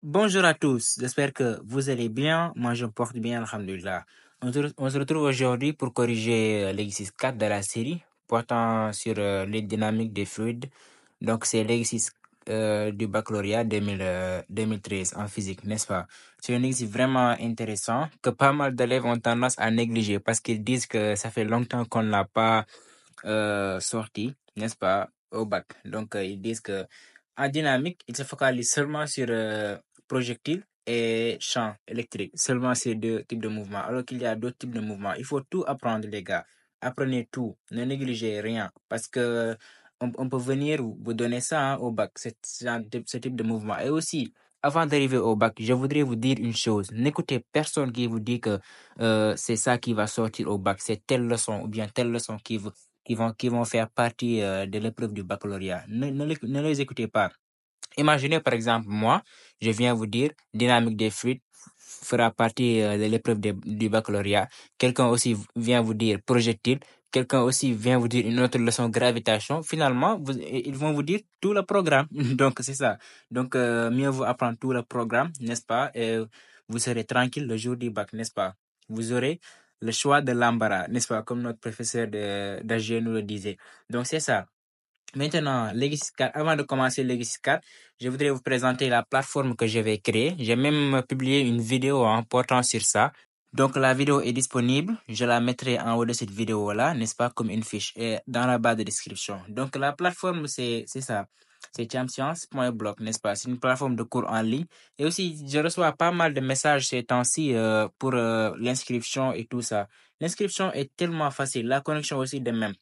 Bonjour à tous, j'espère que vous allez bien. Moi, je me porte bien, alhamdulillah. On se retrouve aujourd'hui pour corriger l'exercice 4 de la série portant sur les dynamiques des fluides. Donc, c'est l'exercice du baccalauréat 2013 en physique, n'est-ce pas? C'est un exercice vraiment intéressant que pas mal d'élèves ont tendance à négliger parce qu'ils disent que ça fait longtemps qu'on ne l'a pas sorti, n'est-ce pas, au bac. Donc, ils disent que en dynamique, ils se focalisent seulement sur projectiles et champs électriques, seulement ces deux types de mouvements, alors qu'il y a d'autres types de mouvements. Il faut tout apprendre, les gars. Apprenez tout, ne négligez rien, parce que on peut venir vous donner ça au bac, ce type de mouvement. Et aussi, avant d'arriver au bac, je voudrais vous dire une chose. N'écoutez personne qui vous dit que c'est ça qui va sortir au bac, c'est telle leçon ou bien telle leçon qui vont faire partie de l'épreuve du baccalauréat. Ne les écoutez pas. Imaginez par exemple, moi, je viens vous dire, dynamique des fluides fera partie de l'épreuve du baccalauréat. Quelqu'un aussi vient vous dire projectile. Quelqu'un aussi vient vous dire une autre leçon gravitation. Finalement, ils vont vous dire tout le programme. Donc, c'est ça. Donc, mieux vaut apprendre tout le programme, n'est-ce pas? Et vous serez tranquille le jour du bac, n'est-ce pas? Vous aurez le choix de l'embarras, n'est-ce pas? Comme notre professeur d'AG nous le disait. Donc, c'est ça. Maintenant, l'exercice 4, avant de commencer l'exercice 4, je voudrais vous présenter la plateforme que je vais créer. J'ai même publié une vidéo en portant sur ça. Donc, la vidéo est disponible. Je la mettrai en haut de cette vidéo-là, n'est-ce pas, comme une fiche, et dans la barre de description. Donc, la plateforme, c'est ça. C'est champions.blog, n'est-ce pas? C'est une plateforme de cours en ligne. Et aussi, je reçois pas mal de messages ces temps-ci pour l'inscription et tout ça. L'inscription est tellement facile. La connexion aussi de même.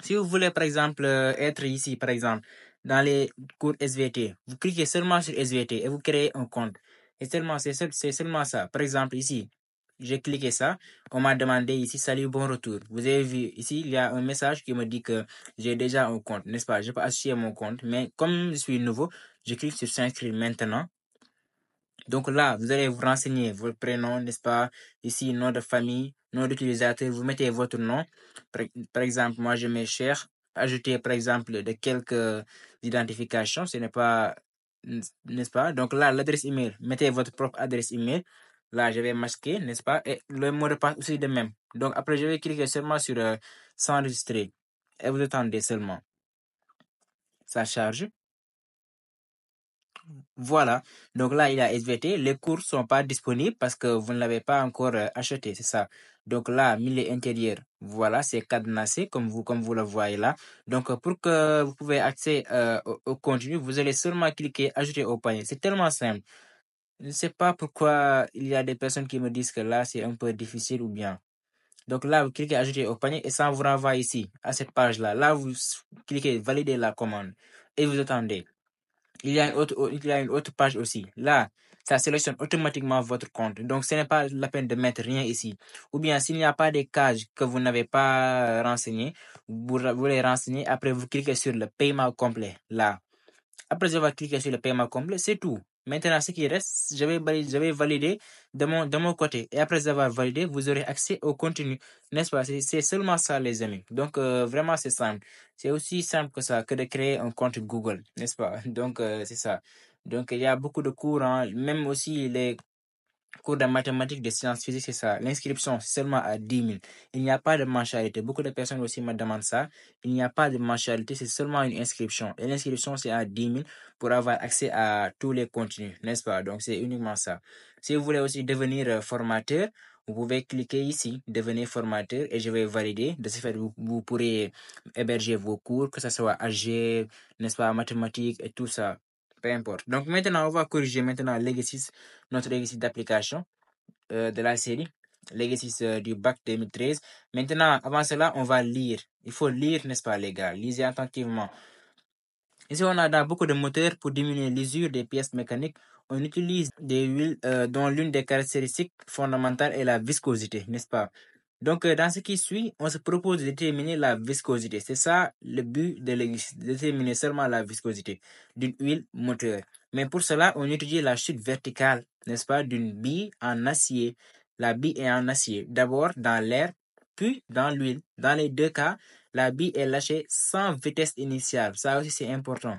Si vous voulez, par exemple, être ici, par exemple, dans les cours SVT, vous cliquez seulement sur SVT et vous créez un compte. Et seulement, c'est seulement ça. Par exemple, ici, j'ai cliqué ça. On m'a demandé ici, salut, bon retour. Vous avez vu, ici, il y a un message qui me dit que j'ai déjà un compte, n'est-ce pas? Je peux associer mon compte, mais comme je suis nouveau, je clique sur s'inscrire maintenant. Donc là, vous allez vous renseigner votre prénom, n'est-ce pas? Ici, nom de famille, nom d'utilisateur, vous mettez votre nom. Par exemple, moi, je mets cher. Ajouter, par exemple, de quelques identifications, ce n'est pas, n'est-ce pas? Donc là, l'adresse email, mettez votre propre adresse email. Là, je vais masquer, n'est-ce pas? Et le mot de passe aussi de même. Donc après, je vais cliquer seulement sur s'enregistrer. Et vous attendez seulement. Ça charge. Voilà. Donc là, il y a SVT. Les cours sont pas disponibles parce que vous ne l'avez pas encore acheté, c'est ça. Donc là, milieu intérieur, voilà, c'est cadenassé comme vous le voyez là. Donc pour que vous pouvez accéder au contenu, vous allez seulement cliquer ajouter au panier. C'est tellement simple. Je ne sais pas pourquoi il y a des personnes qui me disent que là, c'est un peu difficile ou bien. Donc là, vous cliquez ajouter au panier et ça vous renvoie ici, à cette page-là. Là, vous cliquez valider la commande et vous attendez. Il y a une autre page aussi. Là, ça sélectionne automatiquement votre compte. Donc, ce n'est pas la peine de mettre rien ici. Ou bien, s'il n'y a pas des cases que vous n'avez pas renseignées, vous les renseignez. Après, vous cliquez sur le paiement complet. Là. Après avoir cliqué sur le paiement complet, c'est tout. Maintenant, ce qui reste, je vais valider de mon côté. Et après avoir validé, vous aurez accès au contenu. N'est-ce pas? C'est seulement ça, les amis. Donc, vraiment, c'est simple. C'est aussi simple que ça, que de créer un compte Google. N'est-ce pas? Donc, c'est ça. Donc, il y a beaucoup de cours, hein, même aussi les cours de mathématiques, de sciences physiques, c'est ça. L'inscription, c'est seulement à 10 000. Il n'y a pas de mensualité. Beaucoup de personnes aussi me demandent ça. Il n'y a pas de mensualité, c'est seulement une inscription. Et l'inscription, c'est à 10 000 pour avoir accès à tous les contenus, n'est-ce pas? Donc, c'est uniquement ça. Si vous voulez aussi devenir formateur, vous pouvez cliquer ici, devenir formateur, et je vais valider. De ce fait, vous pourrez héberger vos cours, que ce soit AG, n'est-ce pas, mathématiques et tout ça. Peu importe. Donc maintenant, on va corriger maintenant l'exercice, notre exercice d'application de la série, l'exercice du bac 2013. Maintenant, avant cela, on va lire. Il faut lire, n'est-ce pas, les gars? Lisez attentivement. Ici, on a dans beaucoup de moteurs pour diminuer l'usure des pièces mécaniques. On utilise des huiles dont l'une des caractéristiques fondamentales est la viscosité, n'est-ce pas? Donc, dans ce qui suit, on se propose de déterminer la viscosité. C'est ça le but de l'exercice, de déterminer seulement la viscosité d'une huile moteur. Mais pour cela, on étudie la chute verticale, n'est-ce pas, d'une bille en acier. La bille est en acier, d'abord dans l'air, puis dans l'huile. Dans les deux cas, la bille est lâchée sans vitesse initiale. Ça aussi, c'est important.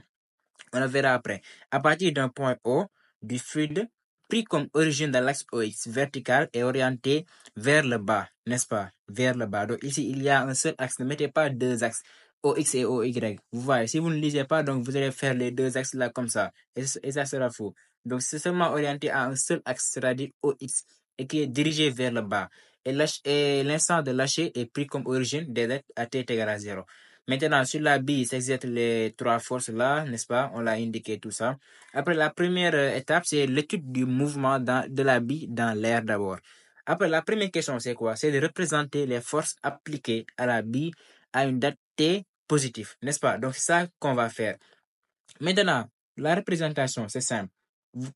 On le verra après. À partir d'un point O, du fluide pris comme origine dans l'axe OX vertical est orienté vers le bas, n'est-ce pas? Vers le bas. Donc ici, il y a un seul axe. Ne mettez pas deux axes, OX et OY. Vous voyez, si vous ne lisez pas, donc vous allez faire les deux axes là comme ça. Et ça sera faux. Donc c'est seulement orienté à un seul axe, c'est-à-dire OX, et qui est dirigé vers le bas. Et l'instant de lâcher est pris comme origine des lettres à t est égal à 0. Maintenant, sur la bille s'exercent les trois forces là, n'est-ce pas? On l'a indiqué tout ça. Après, la première étape, c'est l'étude du mouvement de la bille dans l'air d'abord. Après, la première question, c'est quoi? C'est de représenter les forces appliquées à la bille à une date t positive, n'est-ce pas? Donc, c'est ça qu'on va faire. Maintenant, la représentation, c'est simple.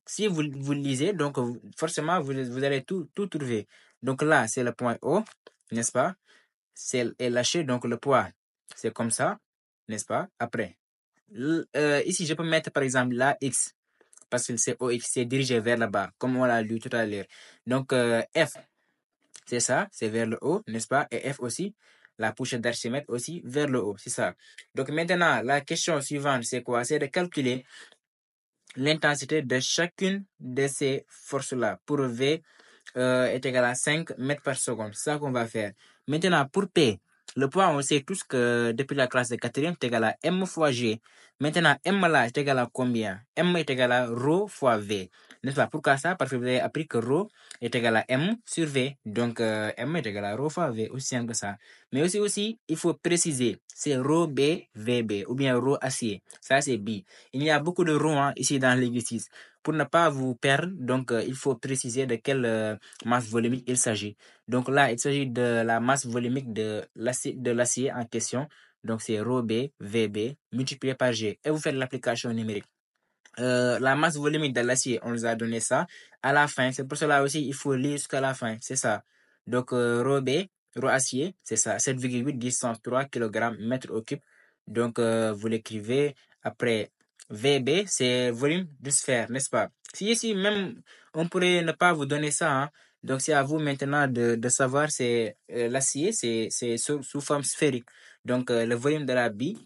Si vous lisez, donc forcément, vous allez tout trouver. Donc là, c'est le point O, n'est-ce pas? Est lâché, donc le poids, c'est comme ça, n'est-ce pas? Après, ici, je peux mettre par exemple la X, parce que c'est OX, c'est dirigé vers le bas, comme on l'a lu tout à l'heure. Donc, F, c'est ça, c'est vers le haut, n'est-ce pas? Et F aussi, la pochette d'Archimède aussi, vers le haut, c'est ça. Donc maintenant, la question suivante, c'est quoi? C'est de calculer l'intensité de chacune de ces forces-là pour V est égal à 5 mètres par seconde. C'est ça qu'on va faire. Maintenant, pour P, le poids, on sait tous que depuis la classe de quatrième, est égal à M fois G. Maintenant, M là est égal à combien? M est égal à ρ fois V. N'est-ce pas? Pourquoi ça? Parce que vous avez appris que ρ est égal à M sur V. Donc, M est égal à ρ fois V. Aussi simple que ça. Mais aussi, il faut préciser, c'est ρ B, VB, ou bien ρ acier. Ça, c'est B. Il y a beaucoup de ρ ici dans l'exercice. Pour ne pas vous perdre, donc il faut préciser de quelle masse volumique il s'agit. Donc là, il s'agit de la masse volumique de l'acier en question. Donc c'est ρB, VB, multiplié par G. Et vous faites l'application numérique. La masse volumique de l'acier, on nous a donné ça à la fin. C'est pour cela aussi, il faut lire jusqu'à la fin. C'est ça. Donc, ρB, ρ acier, c'est ça. 7,8 distance 3 kg mètre au cube. Donc, vous l'écrivez. Après, VB, c'est volume de sphère, n'est-ce pas? Si ici, même, on pourrait ne pas vous donner ça. Hein. Donc, c'est à vous maintenant de savoir, c'est l'acier, c'est sous forme sphérique. Donc, le volume de la bille,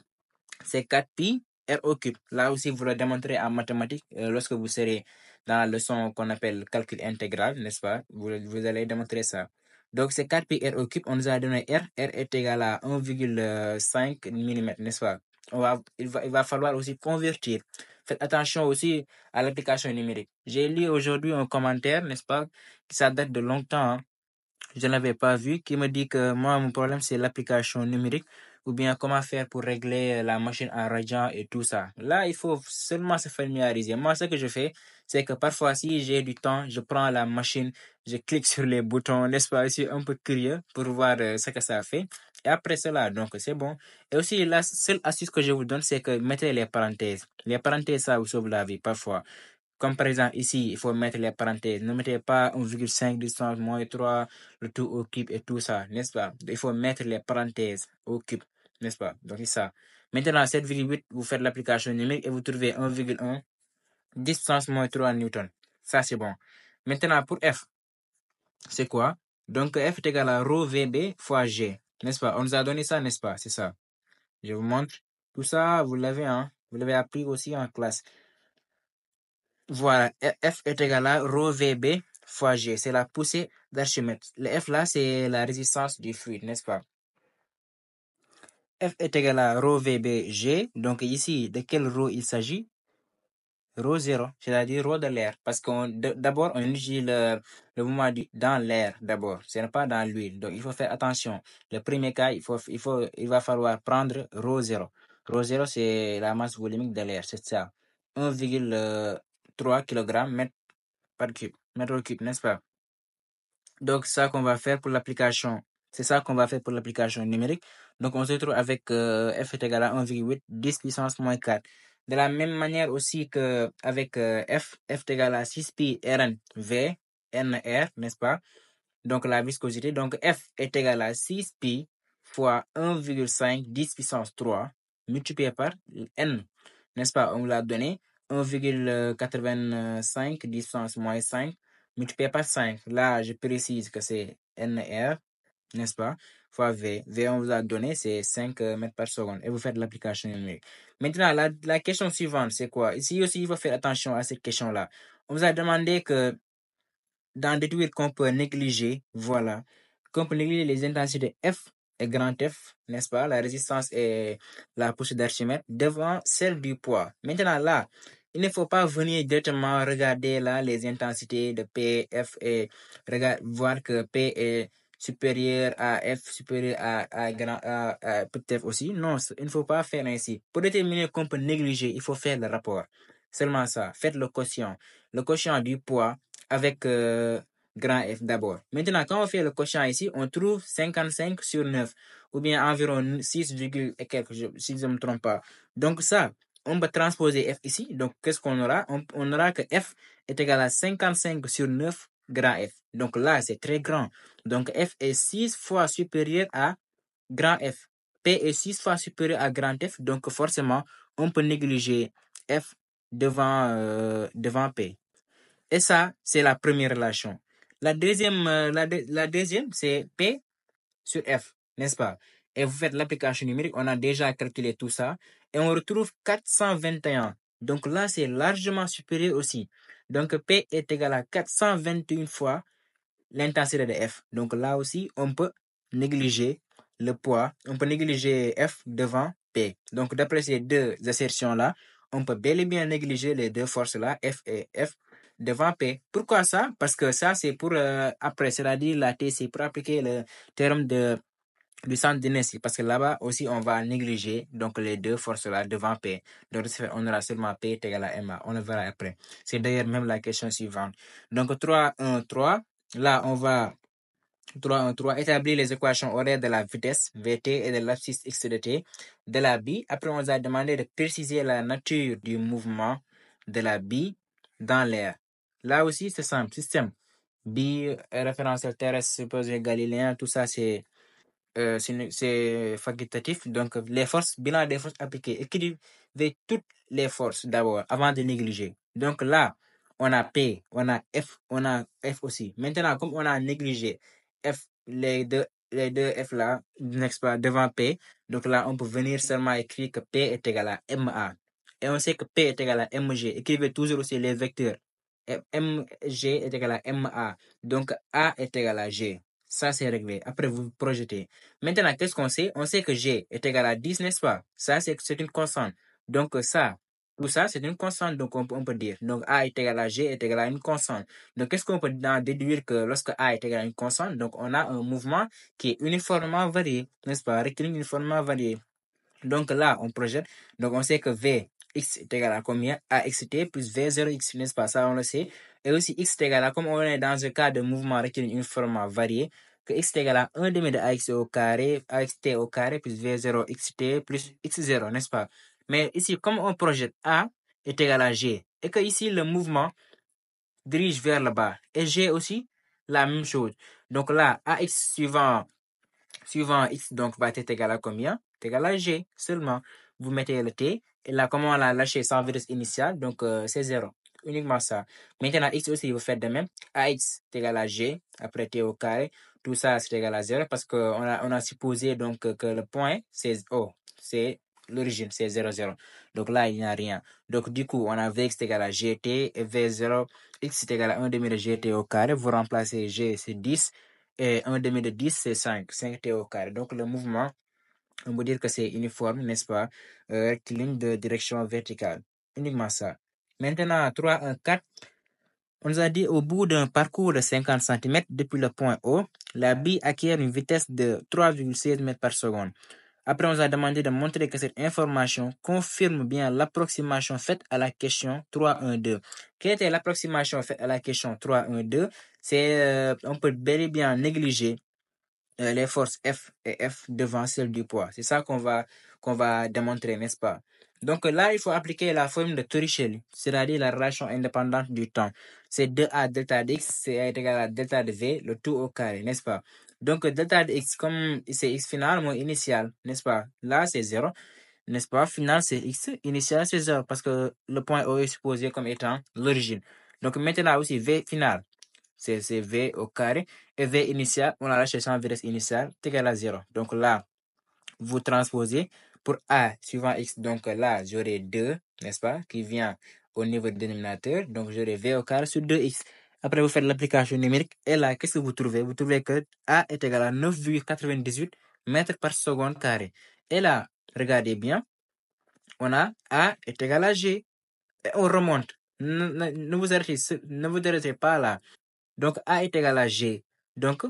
c'est 4 pi r au cube. Là aussi, vous le démontrez en mathématiques lorsque vous serez dans la leçon qu'on appelle calcul intégral, n'est-ce pas? Vous allez démontrer ça. Donc, c'est 4 pi r au cube. On nous a donné R. R est égal à 1,5 mm, n'est-ce pas? Il va falloir aussi convertir. Faites attention aussi à l'application numérique. J'ai lu aujourd'hui un commentaire, n'est-ce pas? Ça date de longtemps. Hein. Je ne l'avais pas vu, qui me dit que moi, mon problème, c'est l'application numérique ou bien comment faire pour régler la machine en radian et tout ça. Là, il faut seulement se familiariser. Moi, ce que je fais, c'est que parfois, si j'ai du temps, je prends la machine, je clique sur les boutons, n'est-ce pas? Je suis un peu curieux pour voir ce que ça fait. Et après cela, donc, c'est bon. Et aussi, la seule astuce que je vous donne, c'est que mettez les parenthèses. Les parenthèses, ça vous sauve la vie, parfois. Comme par exemple ici, il faut mettre les parenthèses. Ne mettez pas 1,5 distance moins 3, le tout au cube et tout ça, n'est-ce pas? Il faut mettre les parenthèses au cube, n'est-ce pas? Donc c'est ça. Maintenant, 7,8, vous faites l'application numérique et vous trouvez 1,1 distance moins 3 newtons. Ça, c'est bon. Maintenant, pour F, c'est quoi? Donc F est égal à ρ VB fois G, n'est-ce pas? On nous a donné ça, n'est-ce pas? C'est ça. Je vous montre. Tout ça, vous l'avez, hein? Vous l'avez appris aussi en classe. Voilà, F est égal à ρ VB fois G. C'est la poussée d'Archimède. Le F là, c'est la résistance du fluide, n'est-ce pas? F est égal à ρ VB G. Donc ici, de quel ρ il s'agit? ρ0, c'est-à-dire ρ de l'air. Parce qu'on d'abord, on utilise le mouvement dans l'air d'abord. Ce n'est pas dans l'huile. Donc il faut faire attention. Le premier cas, il va falloir prendre ρ0. ρ0, c'est la masse volumique de l'air, c'est ça. 1,3 kg mètre par cube, mètre au cube, n'est-ce pas? Donc, ça qu'on va faire pour l'application, c'est ça qu'on va faire pour l'application numérique. Donc, on se retrouve avec F est égal à 1,8, 10 puissance moins 4. De la même manière aussi qu'avec F est égal à 6 pi Rn V, NR, n'est-ce pas? Donc, la viscosité. Donc, F est égal à 6 pi fois 1,5, 10 puissance 3, multiplié par N, n'est-ce pas? On l'a donné 1,85, 10 puissance moins 5, multiplié par 5. Là, je précise que c'est NR, n'est-ce pas? fois V. V, on vous a donné, c'est 5 mètres par seconde. Et vous faites l'application numérique. Maintenant, la question suivante, c'est quoi? Ici aussi, il faut faire attention à cette question-là. On vous a demandé que d'en déduire qu'on peut négliger, voilà, qu'on peut négliger les intensités F et grand F, n'est-ce pas, la résistance et la poussée d'Archimède devant celle du poids. Maintenant là, il ne faut pas venir directement regarder là les intensités de P, F et voir que P est supérieur à F, supérieur à petit F aussi. Non, il ne faut pas faire ainsi. Pour déterminer qu'on peut négliger, il faut faire le rapport. Seulement ça. Faites le quotient. Le quotient du poids avec grand F d'abord. Maintenant, quand on fait le quotient ici, on trouve 55 sur 9, ou bien environ 6, et quelques, si je ne me trompe pas. Donc ça, on va transposer F ici. Donc, qu'est-ce qu'on aura? On aura que F est égal à 55 sur 9 grand F. Donc là, c'est très grand. Donc, F est 6 fois supérieur à grand F. P est 6 fois supérieur à grand F. Donc, forcément, on peut négliger F devant P. Et ça, c'est la première relation. La deuxième, la deuxième, c'est P sur F, n'est-ce pas? Et vous faites l'application numérique, on a déjà calculé tout ça, et on retrouve 421. Donc là, c'est largement supérieur aussi. Donc P est égal à 421 fois l'intensité de F. Donc là aussi, on peut négliger le poids, on peut négliger F devant P. Donc d'après ces deux assertions-là, on peut bel et bien négliger les deux forces-là, F et F, devant P. Pourquoi ça? Parce que ça, c'est pour après, c'est-à-dire la T, c'est pour appliquer le terme du centre d'inertie. Parce que là-bas aussi, on va négliger donc les deux forces-là devant P. Donc, on aura seulement P est égal à MA. On le verra après. C'est d'ailleurs même la question suivante. Donc, 3, 1, 3. Là, on va 3, 1, 3, établir les équations horaires de la vitesse Vt et de l'abscisse x de t de la bille. Après, on nous a demandé de préciser la nature du mouvement de la bille dans l'air. Là aussi, c'est simple. Système bille, référentiel terrestre, supposé galiléen, tout ça, c'est facultatif. Donc, les forces, bilan des forces appliquées. Écrivez toutes les forces d'abord avant de négliger. Donc là, on a P, on a F aussi. Maintenant, comme on a négligé F, les deux F là, n'est-ce pas, devant P, donc là, on peut venir seulement écrire que P est égal à MA. Et on sait que P est égal à MG. Écrivez toujours aussi les vecteurs. MG est égal à MA. Donc A est égal à G. Ça, c'est réglé. Après, vous projetez. Maintenant, qu'est-ce qu'on sait? On sait que G est égal à 10, n'est-ce pas? Ça, c'est une constante. Donc, ça, tout ça, c'est une constante. Donc, on peut dire. Donc, A est égal à G est égal à une constante. Donc, qu'est-ce qu'on peut en déduire que lorsque A est égal à une constante, donc on a un mouvement qui est uniformément varié, n'est-ce pas? Rectiligne uniformément varié. Donc là, on projette. Donc on sait que V, x est égal à combien? AXT plus V0x, n'est-ce pas? Ça, on le sait. Et aussi, x est égal à, comme on est dans un cas de mouvement rectiligne uniformément varié, que x est égal à 1 demi de AX au carré, AXT au carré plus V0xt plus x0, n'est-ce pas? Mais ici, comme on projette A est égal à G, et que ici, le mouvement dirige vers le bas, et G aussi, la même chose. Donc là, AX suivant x, donc va être égal à combien? C'est égal à g seulement. Vous mettez le t, et là, comment on l'a lâché sans vitesse initiale, donc c'est 0. Uniquement ça. Maintenant, x aussi, vous faites de même. Ax est égal à g, après t au carré. Tout ça, c'est égal à 0 parce qu'on a supposé donc que le point, c'est O. C'est l'origine, c'est 0, 0. Donc là, il n'y a rien. Donc du coup, on a Vx est égal à gt et V0, x est égal à 1 demi de gt au carré. Vous remplacez g, c'est 10. Et 1 demi de 10, c'est 5. 5t au carré. Donc, le mouvement, on peut dire que c'est uniforme, n'est-ce pas? Rectiligne de direction verticale. Uniquement ça. Maintenant, 3, 1, 4. On nous a dit au bout d'un parcours de 50 cm depuis le point O, la bille acquiert une vitesse de 3,16 mètres par seconde. Après, on nous a demandé de montrer que cette information confirme bien l'approximation faite à la question 3.1.2. Quelle était l'approximation faite à la question 3.1.2? C'est, on peut bel et bien négliger les forces F et F devant celles du poids. C'est ça qu'on va démontrer, n'est-ce pas? Donc là, il faut appliquer la formule de Torricelli, c'est-à-dire la relation indépendante du temps. C'est 2A delta de x, c'est égal à delta de V, le tout au carré, n'est-ce pas? Donc delta de x, comme c'est x final moins initial, n'est-ce pas? Là, c'est 0, n'est-ce pas? Final, c'est x, initial, c'est 0, parce que le point O est supposé comme étant l'origine. Donc maintenant aussi, V final. c'est V au carré. Et V initial, on a la cherchant vitesse initiale, est égal à 0. Donc là, vous transposez pour A suivant X. Donc là, j'aurai 2, n'est-ce pas, qui vient au niveau du dénominateur. Donc j'aurai V au carré sur 2X. Après, vous faites l'application numérique. Et là, qu'est-ce que vous trouvez? Vous trouvez que A est égal à 9,98 mètres par seconde carré. Et là, regardez bien, on a A est égal à G. Et on remonte. Ne vous arrêtez pas là. Donc, A est égal à G. Donc,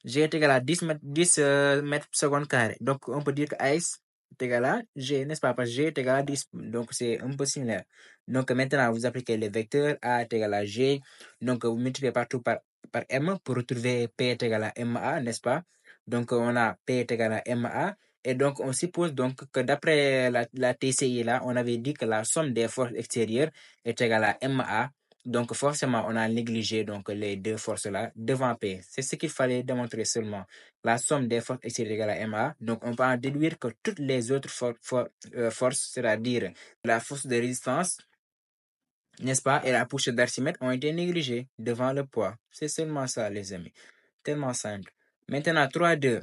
G est égal à 10 mètres par seconde carré. Donc, on peut dire que AX est égal à G, n'est-ce pas? Parce que G est égal à 10. Donc, c'est un peu similaire. Donc, maintenant, vous appliquez les vecteurs. A est égal à G. Donc, vous multipliez partout par M pour retrouver P est égal à MA, n'est-ce pas? Donc, on a P est égal à MA. Et donc, on suppose donc que d'après la TCI là, on avait dit que la somme des forces extérieures est égale à MA. Donc, forcément, on a négligé donc, les deux forces-là devant P. C'est ce qu'il fallait démontrer seulement. La somme des forces extérieures est égale à MA. Donc, on peut en déduire que toutes les autres forces, c'est-à-dire la force de résistance, n'est-ce pas, et la poussée d'Archimède ont été négligées devant le poids. C'est seulement ça, les amis. Tellement simple. Maintenant, 3-2.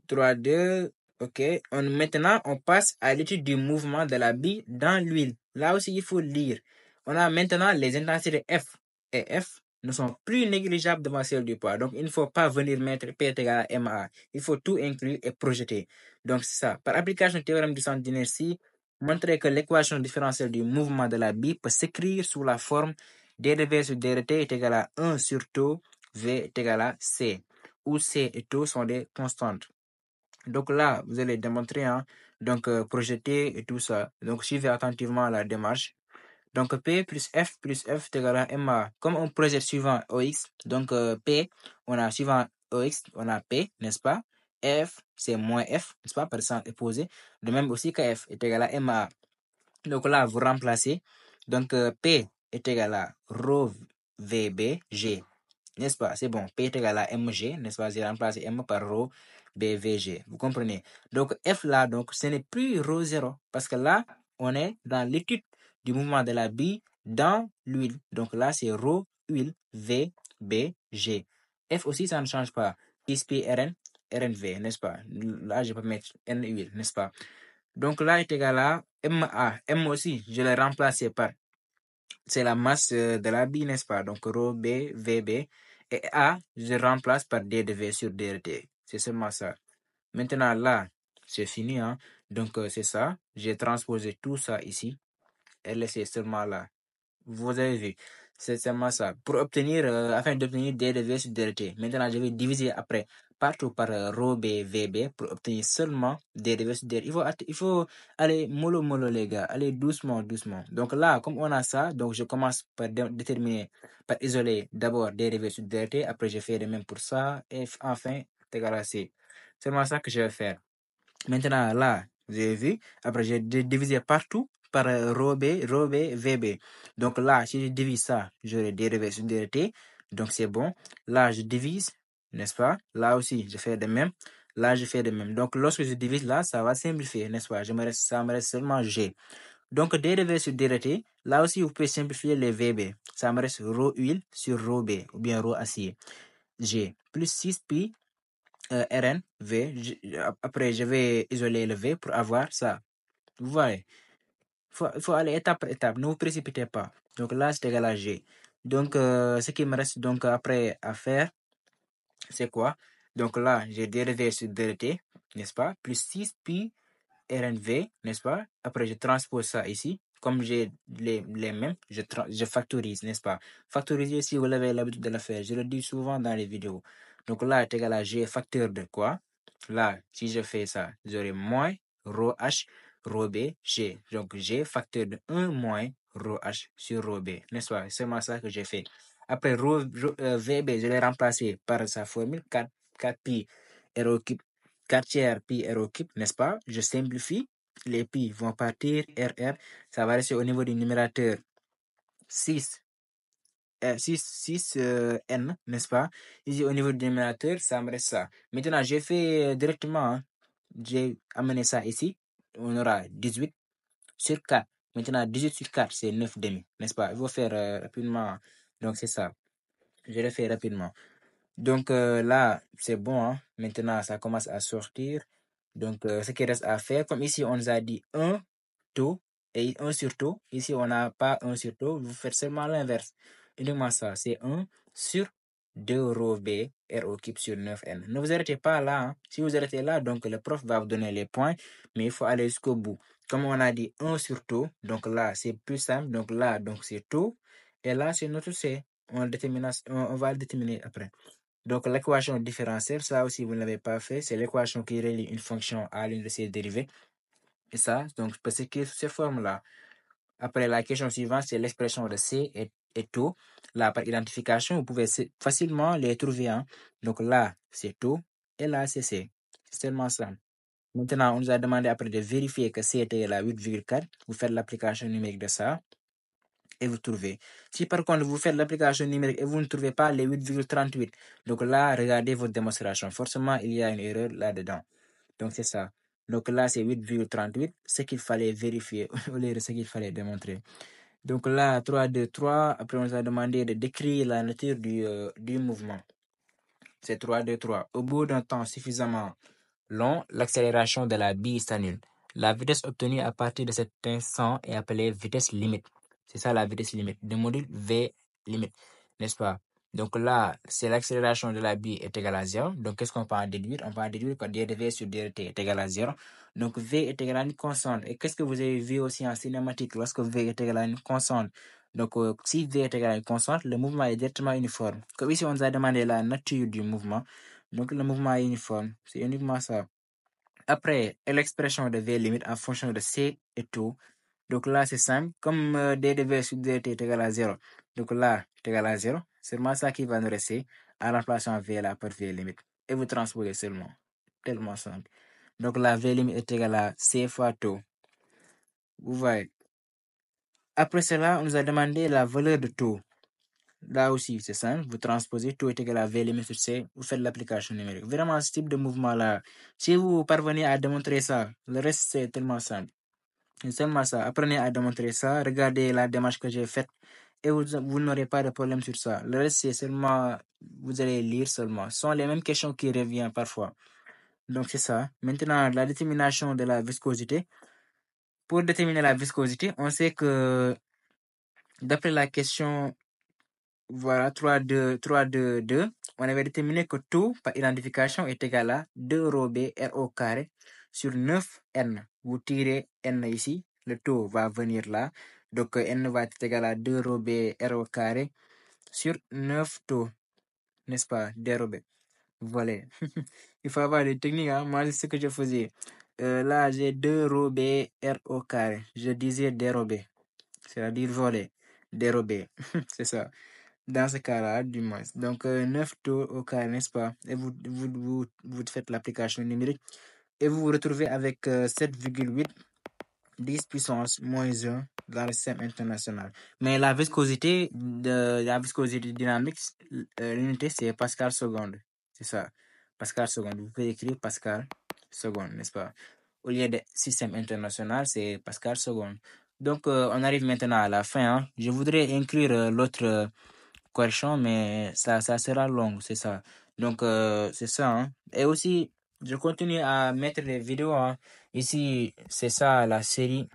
3-2, ok. Maintenant, on passe à l'étude du mouvement de la bille dans l'huile. Là aussi, il faut lire. On a maintenant les intensités F et F ne sont plus négligeables devant celles du poids. Donc, il ne faut pas venir mettre P est égal à MA. Il faut tout inclure et projeter. Donc, c'est ça. Par application du théorème du centre d'inertie, montrer que l'équation différentielle du mouvement de la bille peut s'écrire sous la forme dV sur dt est égal à 1 sur taux, V est égal à C, où C et taux sont des constantes. Donc là, vous allez démontrer, hein, donc projeter et tout ça. Donc suivez attentivement la démarche. Donc P plus F est égal à MA. Comme on projette suivant OX, donc P, on a suivant OX, on a P, n'est-ce pas? F, c'est moins F, n'est-ce pas? Par exemple, opposé. De même aussi que F est égal à MA. Donc là, vous remplacez. Donc P est égal à rho VB G. N'est-ce pas? C'est bon. P est égal à mg, n'est-ce pas? J'ai remplacé m par rho bvg. Vous comprenez? Donc, F là, donc, ce n'est plus rho 0. Parce que là, on est dans l'étude du mouvement de la bille dans l'huile. Donc là, c'est rho huile v b g. F aussi, ça ne change pas. 6 pi Rn, Rnv, n'est-ce pas? Là, je peux mettre N huile, n'est-ce pas? Donc là est égal à MA. M aussi, je l'ai remplacé par, c'est la masse de la bille, n'est-ce pas? Donc rho B, VB. Et A, je remplace par D de V sur DRT. C'est seulement ça. Maintenant là, c'est fini, hein? Donc c'est ça. J'ai transposé tout ça ici. Et laissé seulement là. Vous avez vu. C'est seulement ça. Pour obtenir, afin d'obtenir D de V sur DRT. Maintenant, je vais diviser après partout par rho B, VB pour obtenir seulement D de V sur DRT. Il faut aller mollo mollo, les gars. Allez doucement, doucement. Donc là, comme on a ça, donc je commence par déterminer, par isoler d'abord D de V sur DRT. Après, je fais de même pour ça. Et enfin, c'est égal à C. C'est seulement ça que je vais faire. Maintenant, là, vous avez vu, après j'ai divisé partout par rho B, VB. Donc là, si je divise ça, j'aurai dérivé sur DT. Donc c'est bon. Là, je divise, n'est-ce pas? Là aussi, je fais de même. Là, je fais de même. Donc lorsque je divise là, ça va simplifier, n'est-ce pas? Ça me reste seulement G. Donc dérivé sur DT, là aussi, vous pouvez simplifier les VB. Ça me reste rho huile sur rho B, ou bien rho acier. G plus 6 pi Rn, V. Après, je vais isoler le V pour avoir ça. Vous voyez, il faut aller étape par étape. Ne vous précipitez pas. Donc là, c'est égal à G. Donc, ce qui me reste donc après à faire, c'est quoi? Donc là, j'ai dérivé sur DT, n'est-ce pas? Plus 6 pi RNV, n'est-ce pas? Après, je transpose ça ici. Comme j'ai les mêmes, je factorise, n'est-ce pas? Factoriser, si vous avez l'habitude de le faire, je le dis souvent dans les vidéos. Donc là, est égal à G facteur de quoi? Là, si je fais ça, j'aurai moins rho H, rho B, G. Donc G facteur de 1 moins rho H sur rho B, n'est-ce pas? C'est seulement ça que j'ai fait. Après, VB, je l'ai remplacé par sa formule 4 pi R 4 tiers pi R au cube, n'est-ce pas? Je simplifie. Les pi vont partir. RR, ça va rester au niveau du numérateur 6, 6 N, n'est-ce pas? Ici, au niveau du dénominateur, ça me reste ça. Maintenant, j'ai fait directement, hein, j'ai amené ça ici. On aura 18 sur 4. Maintenant, 18 sur 4, c'est 9 demi, n'est-ce pas? Il faut faire rapidement. Donc, c'est ça. Je le fais rapidement. Donc là, c'est bon, hein. Maintenant, ça commence à sortir. Donc, ce qui reste à faire, comme ici, on nous a dit un taux et un sur taux. Ici, on n'a pas un sur taux. Vous faites seulement l'inverse. Uniquement ça. C'est 1 sur 2 rho B, RO cube sur 9N. Ne vous arrêtez pas là, hein. Si vous arrêtez là, donc le prof va vous donner les points, mais il faut aller jusqu'au bout. Comme on a dit 1 sur taux, donc là, c'est plus simple. Donc là, donc c'est taux. Et là, c'est notre C. On va le déterminer après. Donc, l'équation différentielle, ça aussi, vous ne l'avez pas fait. C'est l'équation qui relie une fonction à l'une de ses dérivées. Et ça, donc, je peux s'écrire sous ces formes-là. Après, la question suivante, c'est l'expression de C et taux. Là, par identification, vous pouvez facilement les trouver, hein. Donc là, c'est taux et là, c'est C. C'est tellement simple. Maintenant, on nous a demandé après de vérifier que C est égal à 8,4. Vous faites l'application numérique de ça et vous trouvez. Si par contre vous faites l'application numérique et vous ne trouvez pas les 8,38, donc là, regardez votre démonstration. Forcément, il y a une erreur là-dedans. Donc c'est ça. Donc là, c'est 8,38, ce qu'il fallait vérifier au lieu de ce qu'il fallait démontrer. Donc là, 3, 2, 3. Après, on nous a demandé de décrire la nature du mouvement. C'est 3, 2, 3. Au bout d'un temps suffisamment long, l'accélération de la bille s'annule. La vitesse obtenue à partir de cet instant est appelée vitesse limite. C'est ça la vitesse limite. Le module V limite, n'est-ce pas? Donc là, c'est l'accélération de la bille est égale à 0. Donc qu'est-ce qu'on peut en déduire? On peut en déduire que dV sur dt est égal à 0. Donc V est égal à une constante. Et qu'est-ce que vous avez vu aussi en cinématique lorsque V est égal à une constante? Donc si V est égal à une constante, le mouvement est directement uniforme. Comme ici, on nous a demandé la nature du mouvement. Donc le mouvement est uniforme. C'est uniquement ça. Après, l'expression de V limite en fonction de C et tout. Donc là, c'est simple. Comme dV sur dt est égal à 0. Donc là, c'est égal à 0. C'est seulement ça qui va nous rester en remplaçant V là par V limite. Et vous transposez seulement. Tellement simple. Donc la V limite est égale à C fois taux. Vous voyez. Après cela, on nous a demandé la valeur de taux. Là aussi, c'est simple. Vous transposez taux est égal à V limite sur C. Vous faites l'application numérique. Vraiment, ce type de mouvement-là, si vous parvenez à démontrer ça, le reste, c'est tellement simple. C'est seulement ça. Apprenez à démontrer ça. Regardez la démarche que j'ai faite et vous n'aurez pas de problème sur ça. Le reste, c'est seulement, vous allez lire seulement. Ce sont les mêmes questions qui reviennent parfois. Donc, c'est ça. Maintenant, la détermination de la viscosité. Pour déterminer la viscosité, on sait que d'après la question, voilà, 3, 2, 3, 2, 2, on avait déterminé que tout par identification est égal à 2 rho B R au carré sur 9N. Vous tirez N ici, le taux va venir là. Donc N va être égal à 2 rho B R au carré sur 9 taux, n'est-ce pas? Dérobé. Voilà. Il faut avoir des techniques, hein. Moi, c'est ce que je faisais. Là, j'ai 2 rho B R au carré. Je disais dérobé, c'est-à-dire voler, dérobé. C'est ça. Dans ce cas-là, du moins. Donc, 9 taux au carré, n'est-ce pas? Et vous faites l'application numérique et vous vous retrouvez avec 7,8 10 puissance moins 1 dans le système international. Mais la viscosité dynamique, l'unité, c'est Pascal seconde. C'est ça. Pascal seconde. Vous pouvez écrire Pascal seconde, n'est-ce pas? Au lieu de système international, c'est Pascal seconde. Donc, on arrive maintenant à la fin, hein. Je voudrais inclure l'autre correction, mais ça sera long, c'est ça. Donc, c'est ça, hein. Et aussi, je continue à mettre les vidéos, hein. Ici, c'est ça, la série.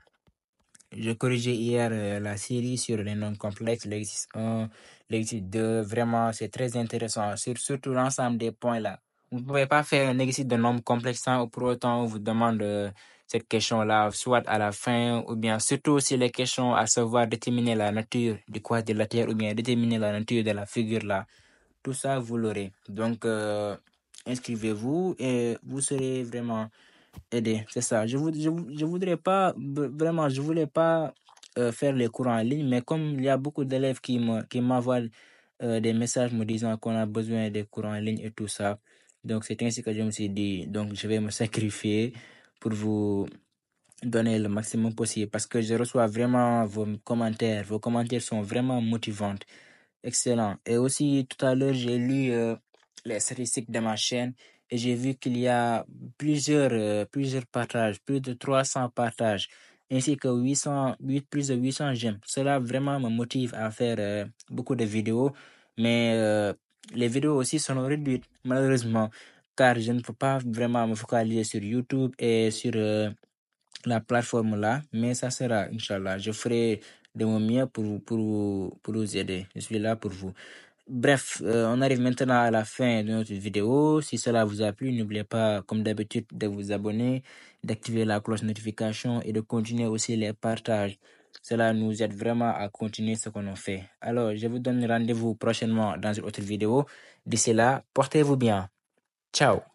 Je corrigeais hier la série sur les nombres complexes, l'exercice 1, l'exercice 2. Vraiment, c'est très intéressant, surtout l'ensemble des points là. Vous ne pouvez pas faire un exercice de nombres complexes sans pour autant on vous demande cette question-là, soit à la fin, ou bien surtout si les questions à savoir déterminer la nature du quadrilatère, ou bien déterminer la nature de la figure là. Tout ça, vous l'aurez. Donc, inscrivez-vous et vous serez vraiment aider, c'est ça. Je voudrais pas, vraiment, je voulais pas faire les cours en ligne, mais comme il y a beaucoup d'élèves qui m'envoient des messages me disant qu'on a besoin des cours en ligne et tout ça, donc c'est ainsi que je me suis dit, donc je vais me sacrifier pour vous donner le maximum possible parce que je reçois vraiment vos commentaires. Vos commentaires sont vraiment motivants. Excellent. Et aussi, tout à l'heure, j'ai lu les statistiques de ma chaîne et j'ai vu qu'il y a plusieurs partages, plus de 300 partages, ainsi que plus de 800 j'aime. Cela vraiment me motive à faire beaucoup de vidéos. Mais les vidéos aussi sont réduites, malheureusement, car je ne peux pas vraiment me focaliser sur YouTube et sur la plateforme là, mais ça sera, Inch'Allah. Je ferai de mon mieux pour vous aider. Je suis là pour vous. Bref, on arrive maintenant à la fin de notre vidéo. Si cela vous a plu, n'oubliez pas, comme d'habitude, de vous abonner, d'activer la cloche notification et de continuer aussi les partages. Cela nous aide vraiment à continuer ce qu'on fait. Alors, je vous donne rendez-vous prochainement dans une autre vidéo. D'ici là, portez-vous bien. Ciao.